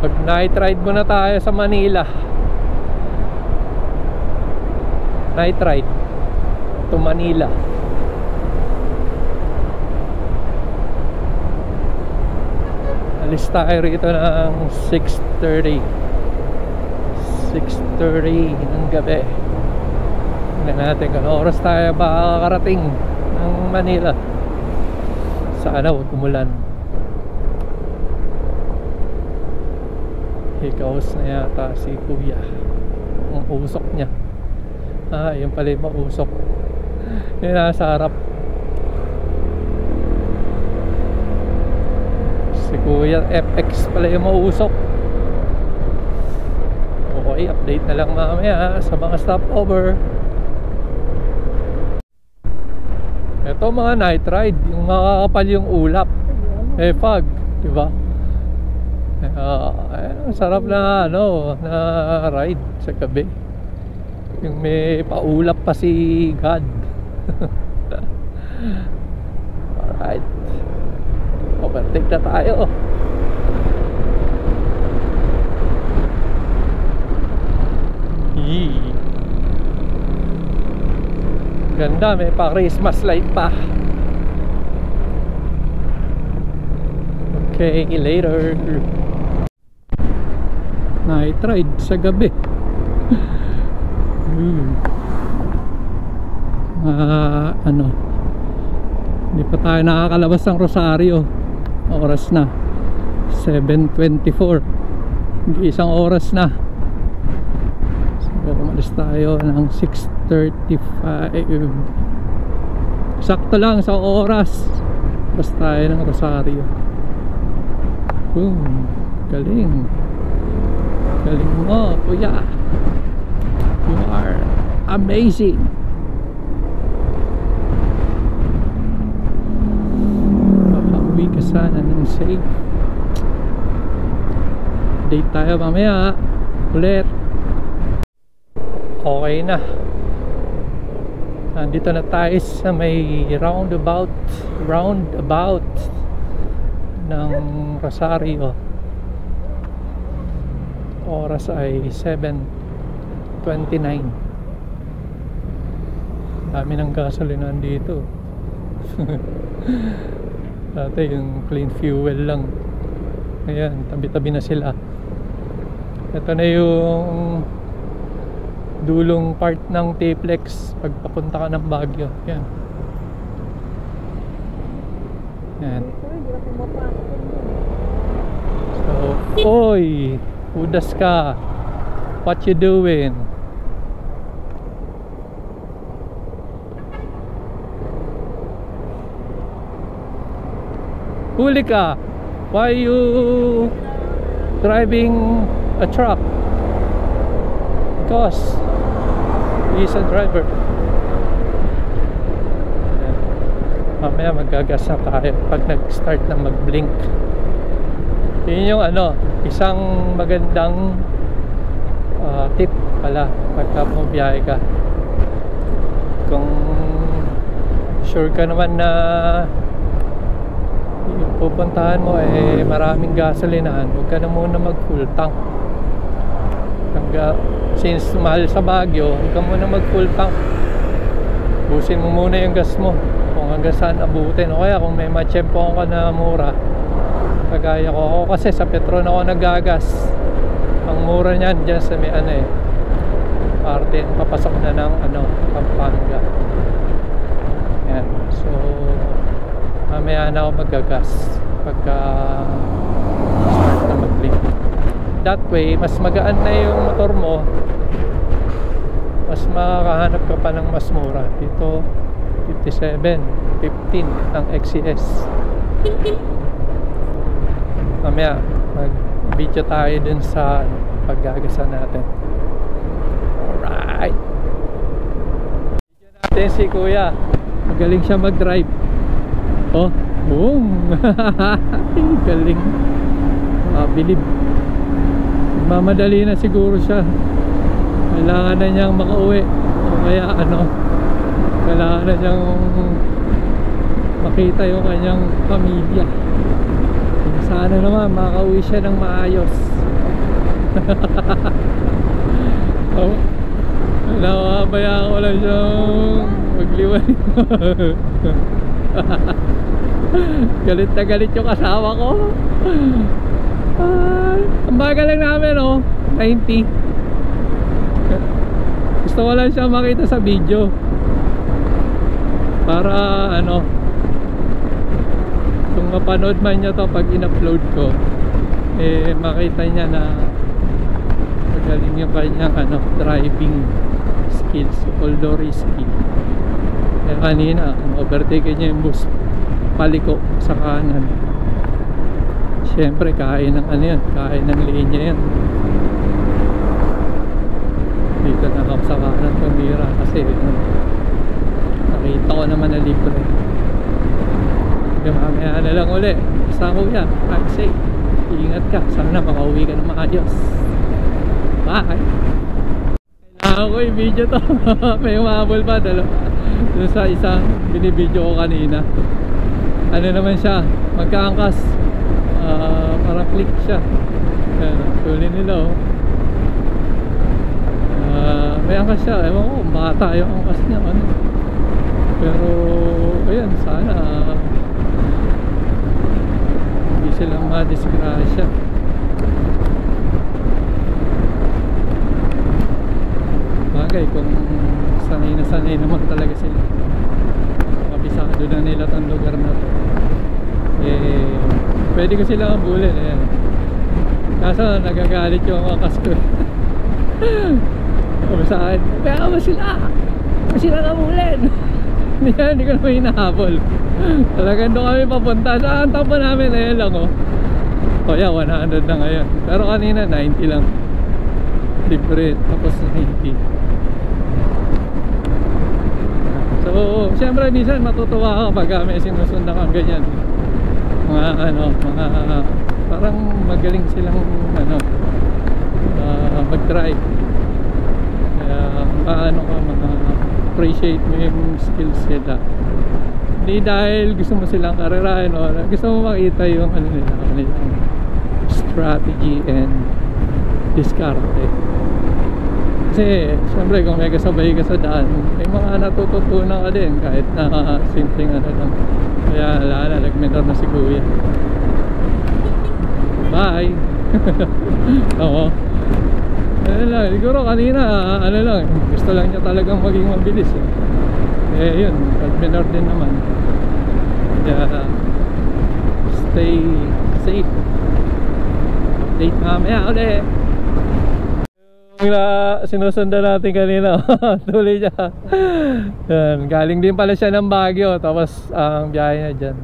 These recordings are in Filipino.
Pag night ride muna tayo sa Manila. Night ride to Manila. Alis tayo rito ng 6:30 ng gabi. Tingnan natin kung oras tayo makakarating ng Manila. Sana huwag umulan. Hikaos na yata si Kuya. Ang usok niya. Yun pala yung mausok. Yun nasa harap. Si Kuya FX pala yung mausok. Okay, update na lang mamaya sa mga stopover. Ito mga night ride, yung makakapal yung ulap. Fog, diba? Ang sarap na na ride sa gabi. Yung may paulap pa si God. Alright, overtake na tayo. Ganda, may pa Christmas light pa. Okay, later. Night ride sa gabi. Hindi pa tayo nakakalabas ng Rosario. Oras na 7:24. Hindi isang oras na. So umalis tayo ng 6:35. Sakto lang sa oras. Basta tayo ng Rosario. Boom. Galing. Galing mo, Kuya. You are amazing. Makauwi ka sana ng safe. Date tayo mamaya ulit. Okay na. Nandito na tayo sa may roundabout ng Rosario. Oras ay 7:29. Dami ng gasolina dito. Dati yung clean fuel lang. Ayan, tabi-tabi na sila. Ito na yung dulong part ng T-Flex pag papunta ka ng Baguio. Ayan. Ayan. So, oy! Udas ka. What you doing? Huli ka. Why you driving a truck? Because he's a driver. Mamaya magagas na tayo pag nag-start na mag-blink. Yun yung isang magandang tip pala pagka bumiyahe ka. Kung sure ka naman na yung pupuntahan mo maraming gasolinahan, huwag ka na muna mag full tank. Since mahal sa Baguio, huwag ka muna mag full tank. Busin mo muna yung gas mo kung hanggang saan abutin, o kaya kung may matsyempohan ka na mura, kagaya ko. Ako kasi sa Petron ako nagagas. Ang mura niyan dyan sa may parte papasok na ng Pampanga. Yan. So mamaya na ako magagas pagka start na mag-blink. That way mas magaan na yung motor mo, mas makakahanap ka pa ng mas mura. Dito 57, 15 ang XCS. Mamaya mag-video tayo dun sa paggagasan natin. Alright, video natin si Kuya. Magaling siya mag-drive. Boom. Galing. Bilib. Mamadali na siguro siya. Kailangan na niyang makauwi. O kaya kailangan na niyang makita yung kanyang pamilya. Sana naman makauwi siya ng maayos. Oh, napabayaan ko lang siyang magliwan. Galit na galit yung asawa ko. Ay, ang bagal lang namin, oh, 90. Gusto ko lang siya makita sa video para ano, kung mapanood man niya to pag in-upload ko, eh makita niya na magaling yung kanyang ano, driving skills, although risky. Kaya kanina overtake niya yung bus, paliko sa kanan. Siyempre kain ng ano yan, kain ng linya yan. Dito na ako sa kanan tumira kasi nakita ko naman na libre. Mamaya na lang uli. Basta kuya, I'm safe. Ingat ka, sana makauwi ka ng maayos. Bye. Kailangan ko yung video to. May umabol pa dalawa. Doon sa isang binibideo ko kanina, ano naman siya, magkaangkas, parang click siya. Tuloy nila, oh. May angkas siya, ewan ko, bata yung angkas niya, ano. Pero ayan, sana hindi silang madisgrasya. Bagay kung sanay na sanay naman talaga sila, kabisado na nila itong lugar na to, eh pwede ko silang ambulin. Ayan, kaso nagagalit yung angkas ko. Sabi sa akin, kaya ba sila ambulin. Hindi ko naman hinahabol. Talagang doon kami papunta. Saan tapo namin? Ayan lang, oh. O yeah, 100 na ngayon. Pero kanina 90 lang. Libre. Tapos 90. So, siyempre minsan matutuwa ka pag may sinusundan kang ganyan. Mga ano, mga parang magaling silang ano, mag-drive. Kaya paano ka appreciate mo yung skills nila. Hindi dahil gusto mo silang karerahin, o gusto mo makita yung ano nila, kanilang strategy and diskarte. Kasi syempre kung may kasabay ka sa daan, may mga natututunan ka din kahit na simpleng ano lang. Kaya lala, nagmenor na si kuya. Bye. Oo. Ano lang, siguro kanina ano lang, gusto lang niya talagang maging mabilis, eh. Eh yun, nagmenor din naman. Kaya stay safe. Update mamaya ulit. Yung sinusundan natin kanina, tuloy niya. Yan, galing din pala siya ng Baguio, tapos ang biyahe niya dyan.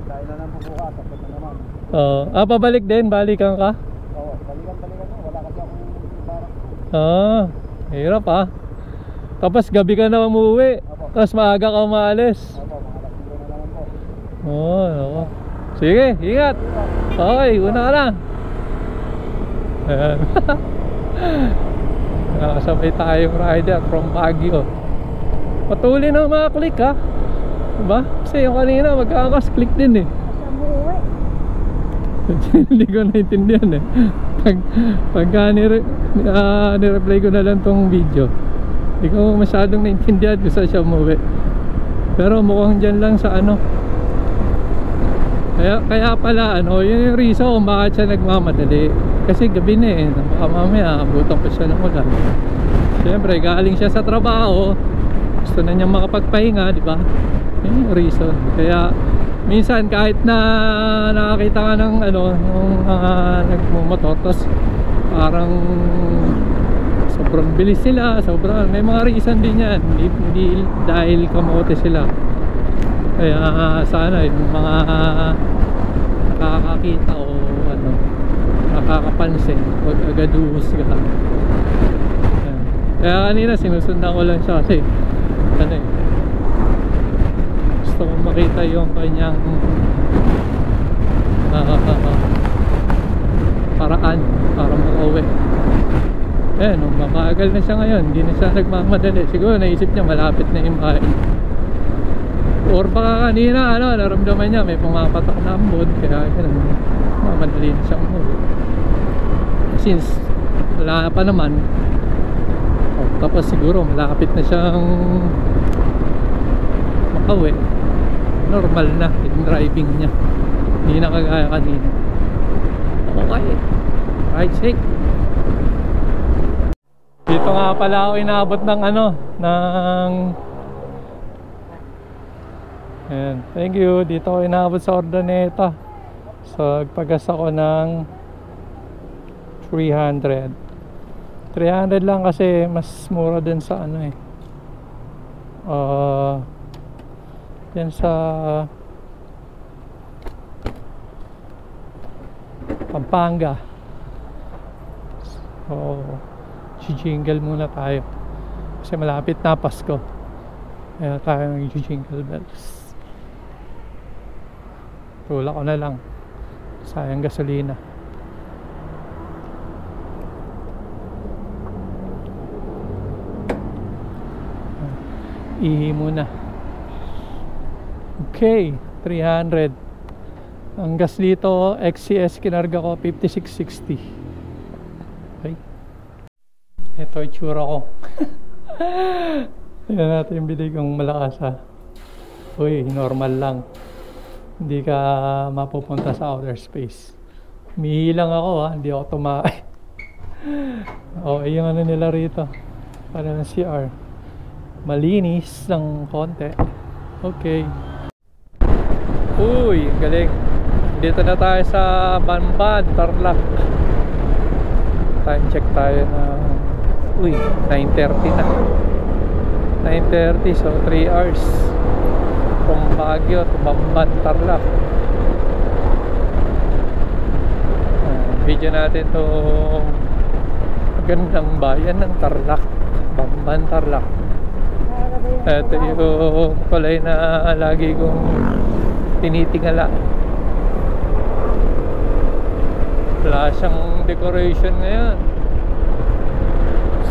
Dahil na lang bubukas, tapos na naman. Pabalik din, balikan ka? Oo, balikan mo, wala kasi akong para. Hirap ah. Tapos gabi ka na umuwi, tapos maaga ka umaalis. Opo, mga alas 5 na naman po. Oo. Sige, ingat. Okay, una ka na. Ayan. Nakasabay tayong rider from Baguio. Patuloy na mga click, ha. Diba? Kasi yung kanina magkakas click din, eh. Hindi ko naintindihan, eh. Pagka nireply ko na lang tong video, hindi ko masyadong naintindihan kung saan siya umuwi. Pero mukhang dyan lang sa ano. Kaya pala ano, yun yung reason kung bakit siya nagmamadali. Kasi gabi na, eh. Baka mamaya abutan pa siya ng ulan. Siyempre galing siya sa trabaho, gusto na niyang makapagpahinga, di ba? Yun yung reason. Kaya minsan kahit na nakakita ka ng ano, ng nagmumotor, tapos parang sobrang bilis sila, sobrang, may mga reason din yan. Hindi dahil kamote sila. Kaya sana yung mga nakakakita o ano, nakakapansin, huwag agad uhusga. Kaya kanina sinusundan ko lang siya kasi ano, eh, gusto kong makita yung kanyang paraan para makauwi. Nung makagal na siya ngayon, hindi na siya nagmamadali. Siguro naisip niya malapit na yung bahay. Or baka kanina ano, naramdaman niya may pumapatak na ambod, kaya ganun, mamadali na siya umuwi. Since wala pa naman. Tapos siguro malapit na siyang makauwi. Normal na yung driving niya, hindi na kagaya kanina. Okay, right, safe. Dito nga pala ako inaabot ng ayan, thank you. Dito ako inaabot sa Ordaneta. So nagpagas ako ng 300 lang kasi mas mura din sa yan sa Pampanga. So jingle muna tayo kasi malapit na Pasko, kaya tayo nag-jingle bells. Tulak ko na lang, sayang gasolina. Ihi muna. Okay, 300. Ang gas dito XCS kinarga ko 5660. Okay, ito yung tsura ko. Tignan natin yung bidig kong malakas ha. Uy, normal lang, hindi ka mapupunta sa outer space. Humihi lang ako ha, hindi ako tumakay. Okay yung nila rito, para ng CR malinis ng konti. Okay. Uy, galing. Dito na tayo sa Banban, Tarlac. Time check tayo na 9:30 na. 9:30, so 3 hours from Baguio to Banban, Tarlac. Video natin to magandang bayan ng Tarlac, Banban, Tarlac. Ito yung kulay na lagi kong tinitingala. Wala siyang decoration ngayon.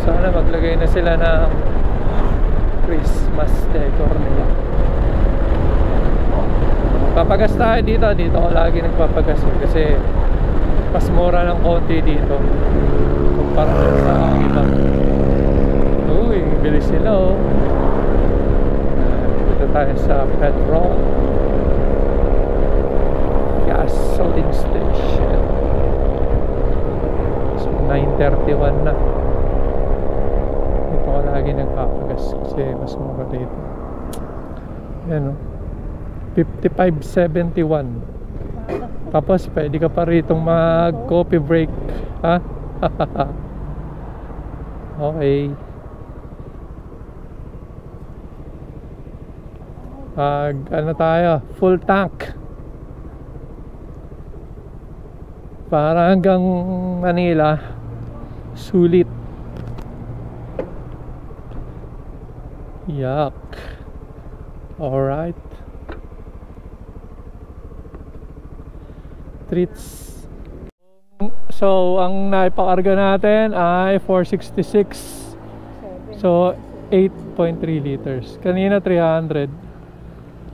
Sana maglagay na sila ng Christmas decor nila. Papagas tayo dito. Dito ako lagi nagpapagas kasi mas mura ng konti dito kumpara sa iba. Uy, bilis sila oh. Dito tayo sa petrol gasoline station. So 9:31 na. Dito ko lagi nagpapagas kasi mas mura dito. Yan o, 55.71. Tapos pwede ka pa ritong mag coffee break, ha? Okay. Tayo, full tank para hanggang Manila, sulit. Yak. Alright, treats. So ang naipakarga natin ay 466, so 8.3 liters. Kanina 300,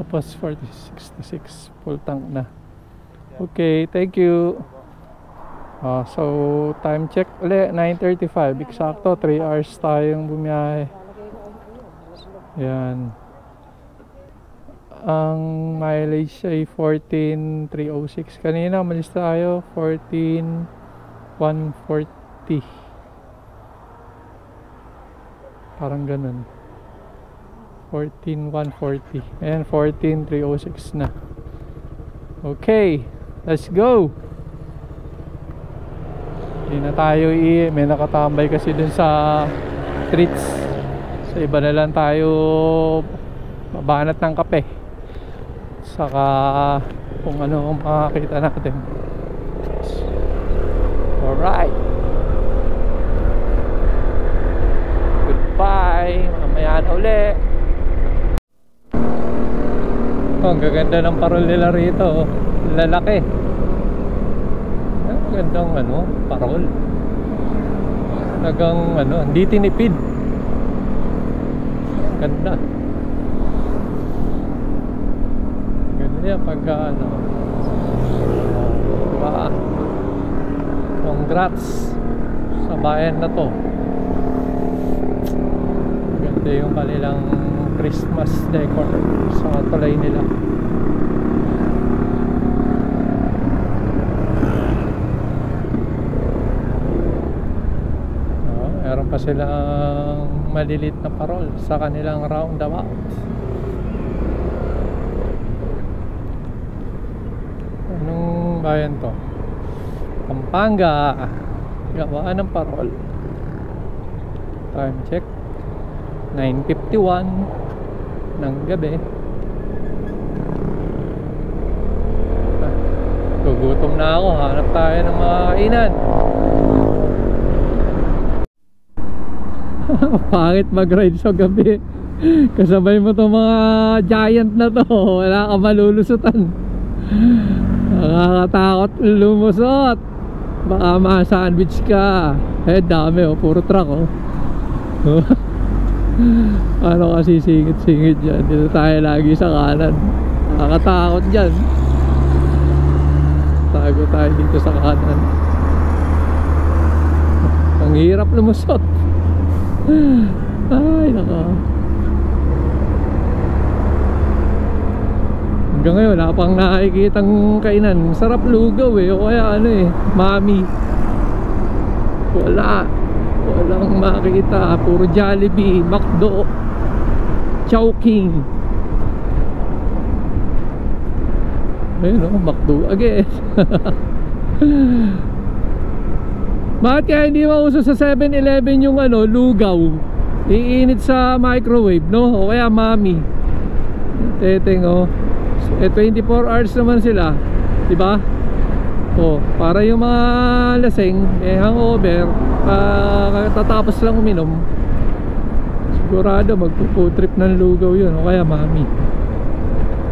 tapos 466, full tank na. Okay, thank you. So time check ulit, 9:35 eksakto. 3 hours tayong bumiyahe. Yan. Ang mileage ay 14,306. Kanina umalis tayo 14,140, parang ganun, 14,140. Ayan, 14,306 na. Okay, let's go. Hindi na tayo may nakatambay kasi dun sa treats. So iba na lang tayo mabanat ng kape, saka kung ano makakita natin. Alright, goodbye, mamaya na uli. Ang gaganda ng parol nila rito, lalaki. Ang gandang parol. Talagang hindi tinipid. Ganda. Ganda yan pagka diba? Congrats sa sa bayan na to. Ganda yung kanilang Christmas decor sa tulay nila. Meron pa silang malilit na parol sa kanilang roundabout. Anong bayan to? Pampanga. Gawaan ng parol. Time check 9:51 ng gabi. Gugutom na ako. Hanap tayo ng mga kainan. Pangit mag-ride sa gabi. Kasabay mo itong mga giant na to. Wala ka malulusutan. Nakakatakot lumusot. Baka ma-sandwich ka. Dami puro truck Ano kasi singit-singit dyan. Dito tayo lagi sa kanan. Nakakatakot dyan. Tago tayo dito sa kanan. Ang hirap lumusot. Ay naka. Hanggang ngayon wala pang nakikitang kainan. Sarap lugaw o kaya Mami. Walang makita. Puro Jollibee, McDo, Chowking. Ayun McDo again. Bakit kaya hindi mauso sa 7-Eleven yung lugaw? Iinit sa microwave, no? O kaya Mami. Teteng 24 hours naman sila, diba? Para yung mga laseng hangover, tatapos lang uminom, sigurado magpo-food trip ng lugaw yun. O kaya Mami.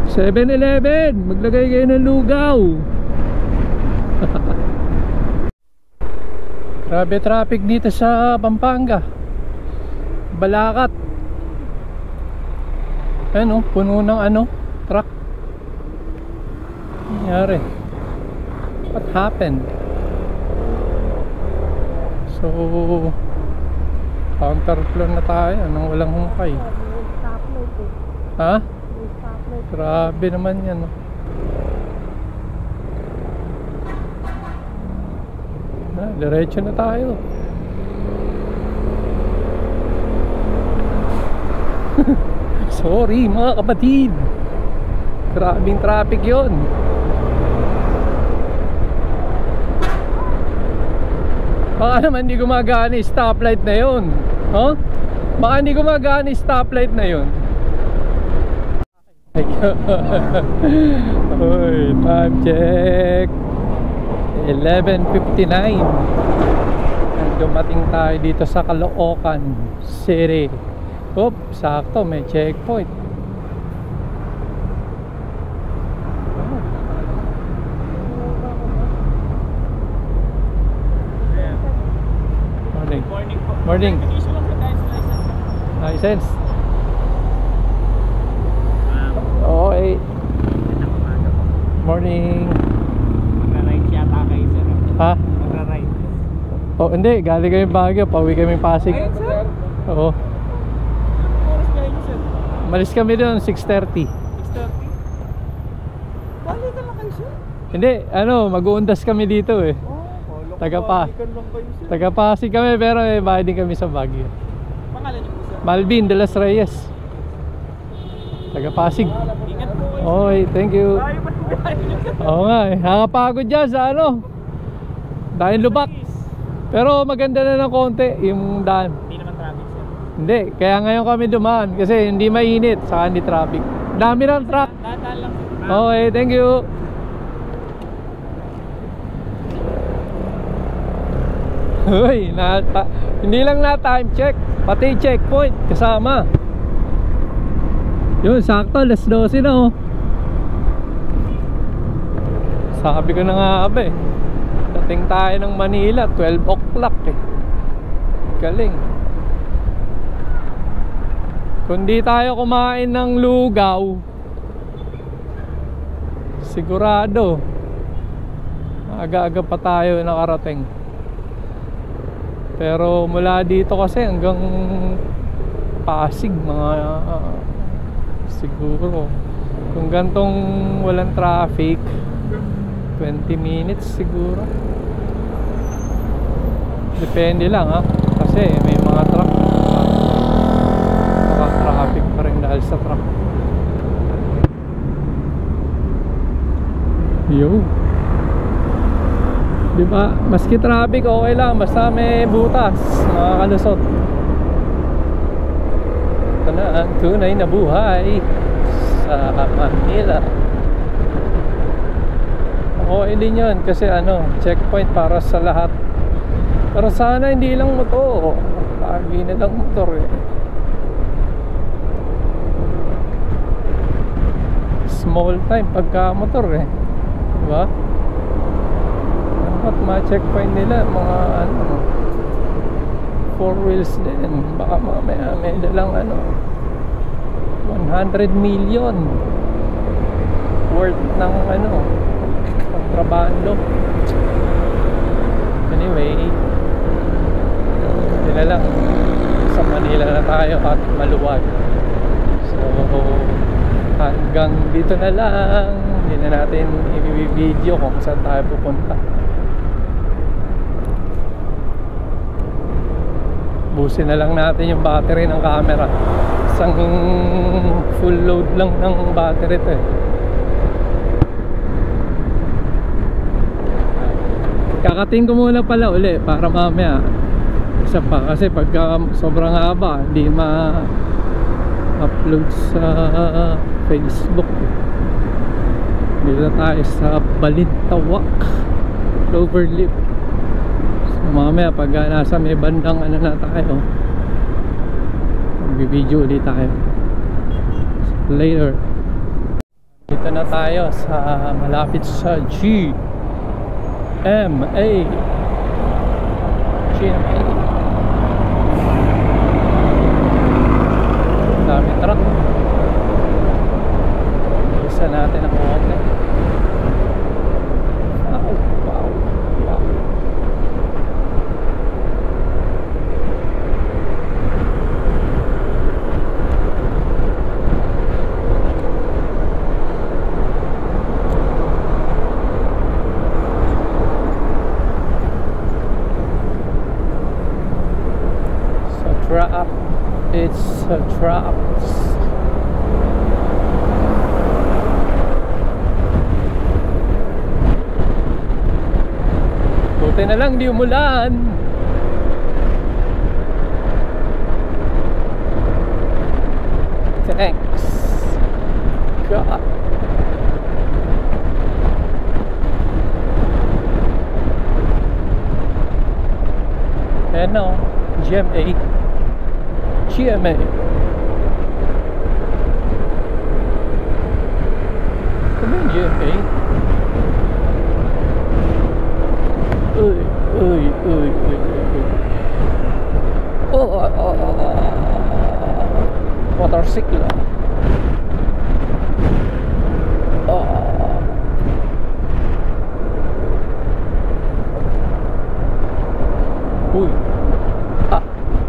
7-Eleven, maglagay kayo ng lugaw. Grabe traffic dito sa Pampanga. Balakat. Puno ng truck. Nangyari. What happened? So counterflow na tayo nang walang hungkay. Ha? Grabe naman yan. Diretso na tayo. Sorry mga kapatid. Grabing traffic yon. Baka naman hindi gumagana yung stoplight na yun. Baka hindi gumagana yung stoplight na yun. Uy, time check 11:59. Dumating tayo dito sa Caloocan City. Sakto, may checkpoint. Morning. License. Okay. Morning. Magra-ride yata kayo, sir. Ha? Magra-ride. Hindi. Galing kami Baguio. Pauwi kami Pasig. Ayun, sir. Oo. Anong oras kayo niyo, sir? Malis kami doon 6:30. 6:30? Balik ka lang kayo, sir? Hindi. Mag-uundas kami dito Taga Pasig kami pero bahay din kami sa Baguio. Pangalan niyo po, sir? Malvin de las Reyes. Taga Pasig. Ingat po kayo. Okay, thank you. Tayo ba't galing? Oo nga nakapagod dyan sa dahil lubak. Pero maganda na ng konti yung daan. Hindi naman traffic, sir. Hindi, kaya ngayon kami dumaan kasi hindi mainit saka hindi traffic. Dami ng truck. Dahan lang, sir. Okay, thank you. Uy, hindi lang na time check, pati checkpoint kasama. Yun, sakto, 12:00 na Sabi ko na nga dating tayo ng Manila 12 o'clock Galing. Kung di tayo kumain ng lugaw, sigurado aga-aga pa tayo nakarating. Pero mula dito kasi hanggang Pasig mga siguro kung gantong walang traffic 20 minutes siguro. Depende lang ha, kasi may mga truck traffic pa rin dahil sa truck. Yo, diba maski traffic okay lang basta may butas, makakalusot. Ito na ang tunay na buhay sa Manila. Okay din yun kasi ano, checkpoint para sa lahat. Pero sana hindi lang motor, lagi na lang motor eh. Small time pagka motor eh, diba? Dapat ma-checkpoint nila mga ano, 4 wheels din. Baka mamaya may dalang ano 100 million worth ng ano kontrabando. Anyway, yun na lang, sa Manila na tayo at maluwag. So hanggang dito na lang. Hindi na natin i-video kung saan tayo pupunta. Busin na lang natin yung battery ng camera. Isang full load lang ng battery ito eh. Kakating ko muna pala uli para mamaya isa pa, kasi pagka sobrang haba hindi ma-upload sa Facebook. Dito tayo sa Balintawak Cloverleaf. So mamaya pag nasa may bandang ano na tayo, mag-video ulit tayo. So, later. Dito na tayo sa malapit sa GMA. Dami truck. Isa natin ang konti. Wow, wow, wow. Trap, it's a trap. Buti na lang di umulan. Thanks God. And no, GMA. GMA. Come in, GMA. Uy, uy, uy, uy, uy. Motorsiklo. Uy.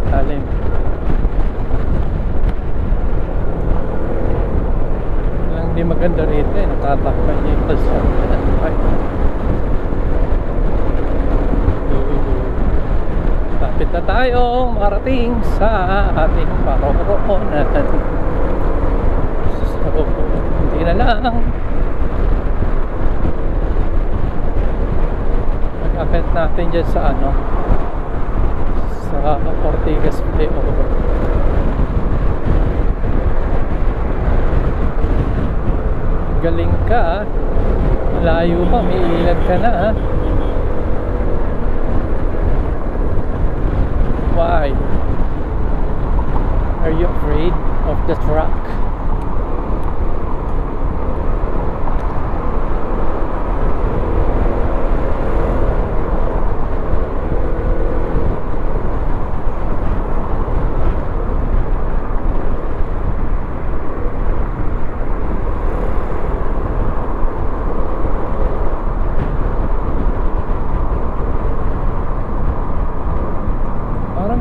Talim. Hindi maganda rito eh, natatakpan niya yung kalsyon. Lapit na tayo marating sa ating paroroonan. So, hindi na lang. Mag-akit natin dyan sa ano, sa Ortigas Flyover. Galing ka, malayo pa, may ilag ka na ha. Why? Are you afraid of the truck?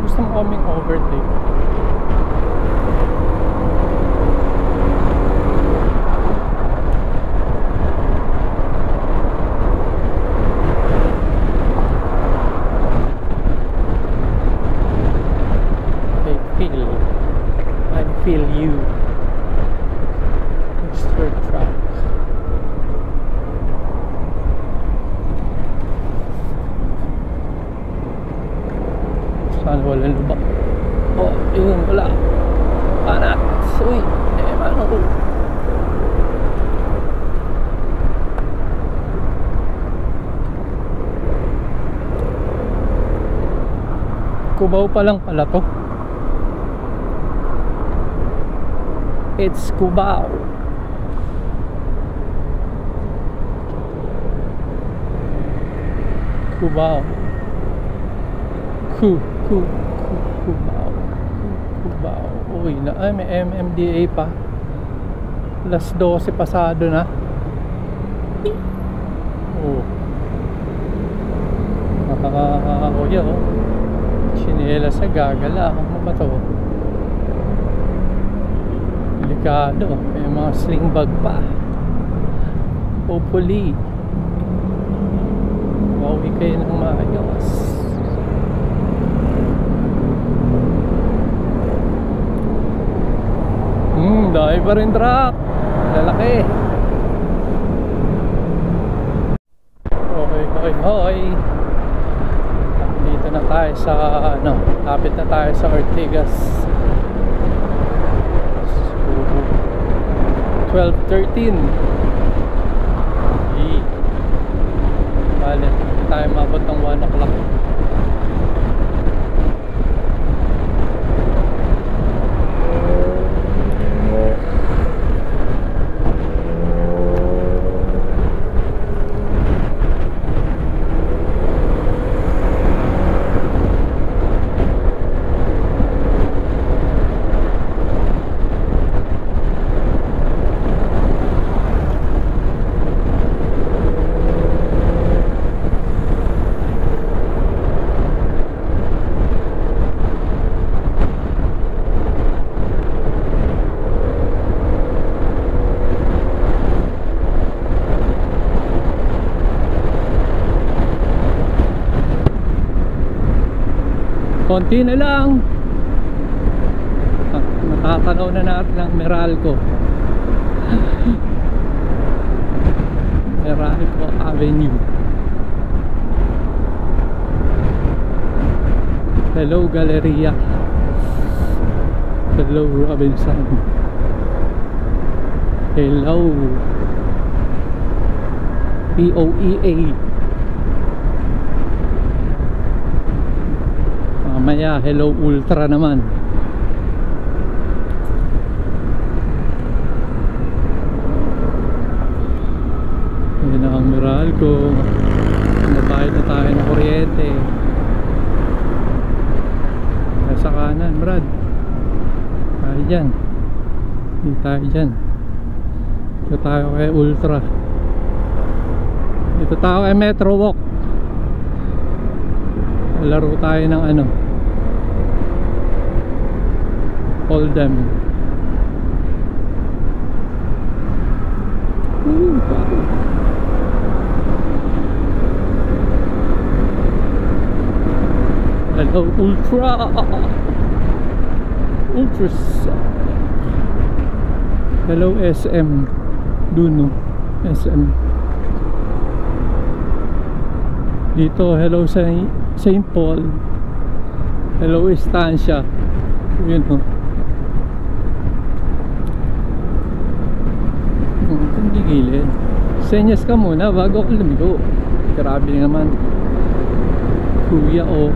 gusto mo kaming overtake. I feel you, Mr. Truck. Sana walang lubak. Oh, yun, wala. Panat. Uy, mano ko. Cubao pa lang pala to. It's Cubao. Cubao. Cubao. Uy, may MMDA pa. Alas 12 pasado na. Oh. Kuya, oh. Chinelas sa gagala. Ano ba to? Delikado. May mga sling bag pa. Hopefully pauwi kayo ng maayos. Dahil pa rin truck. Lalaki. Hoy. Dito na tayo sa lapit na tayo sa Ortigas. 12:13. Bale, tayo mabot ng 1 o'clock. Konti na lang. Nakatanaw na natin ang Meralco. Meralco Avenue. Hello Galleria. Hello Robinson. Hello POEA. Mamaya hello Ultra naman. Yan ang Meralco. Nabayad na tayo ng kuryente. Nasa kanan Brad. Tayo dyan. Hindi tayo dyan. Dito tayo kay Ultra. Dito tayo kay Metro Walk. Laro tayo ng Hold'em. Hello Ultra. Hello SM Duno. SM dito. Hello St. Paul. Hello Estancia. Yun o. Kung gigilin, senyas ka muna bago ako lumigo. Grabe naman kuya o.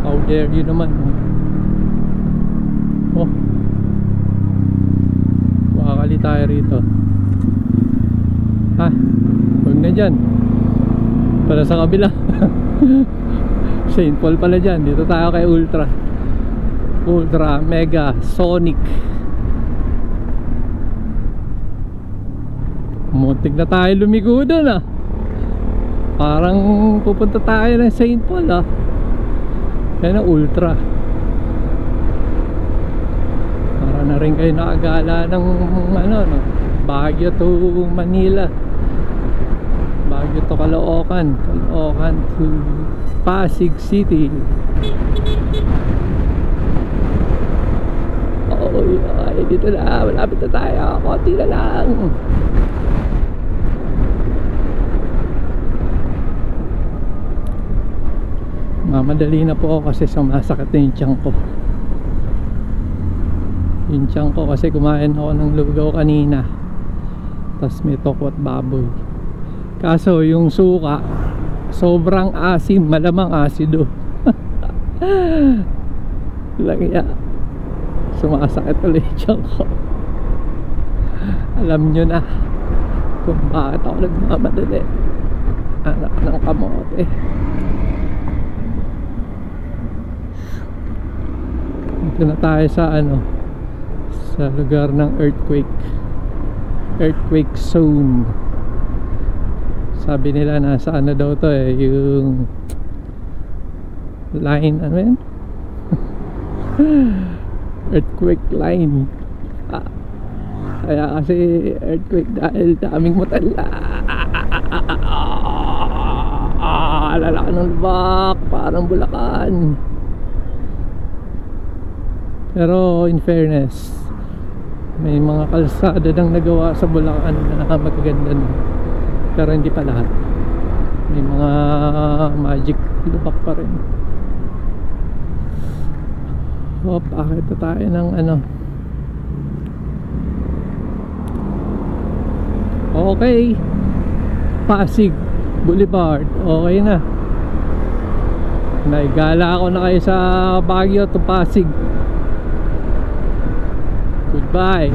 How dare you naman. Oh, wakakali tayo rito. Huwag na dyan. Para sa kabila. St. Paul pala dyan. Dito tayo kay Ultra Mega Sonic. Muntik na tayo lumigo doon Parang pupunta tayo ng St. Paul Yan ang ultra. Para na rin kayo nakagala ng ano, no? Baguio to Manila, Baguio to Caloocan, Caloocan to Pasig City. Ay, dito na, malapit na tayo, konti na lang. Mamadali na po ako kasi sumasakit na yung tiyan ko. Yung tiyan ko kasi kumain ako ng lugaw kanina, tas may tokwat baboy. Kaso yung suka sobrang asim, malamang asido. Lang ya, sumasakit ulit yung tiyan ko. Alam nyo na kung bakit ako nagmamadali. Anak ng kamote. Dito na tayo sa ano, sa lugar ng earthquake zone. Sabi nila nasa ano daw to eh, yung line, ano yun? Earthquake line. Kaya kasi earthquake dahil daming matala. Lalaki ng lubak, parang Bulacan. Pero in fairness, may mga kalsada nang nagawa sa Bulacan na magaganda na. Pero hindi pa lahat. May mga magic lubak pa rin. Akit na tayo ng ano. Okay, Pasig Boulevard. Okay na. Naigala ako na kayo sa Baguio to Pasig. Goodbye.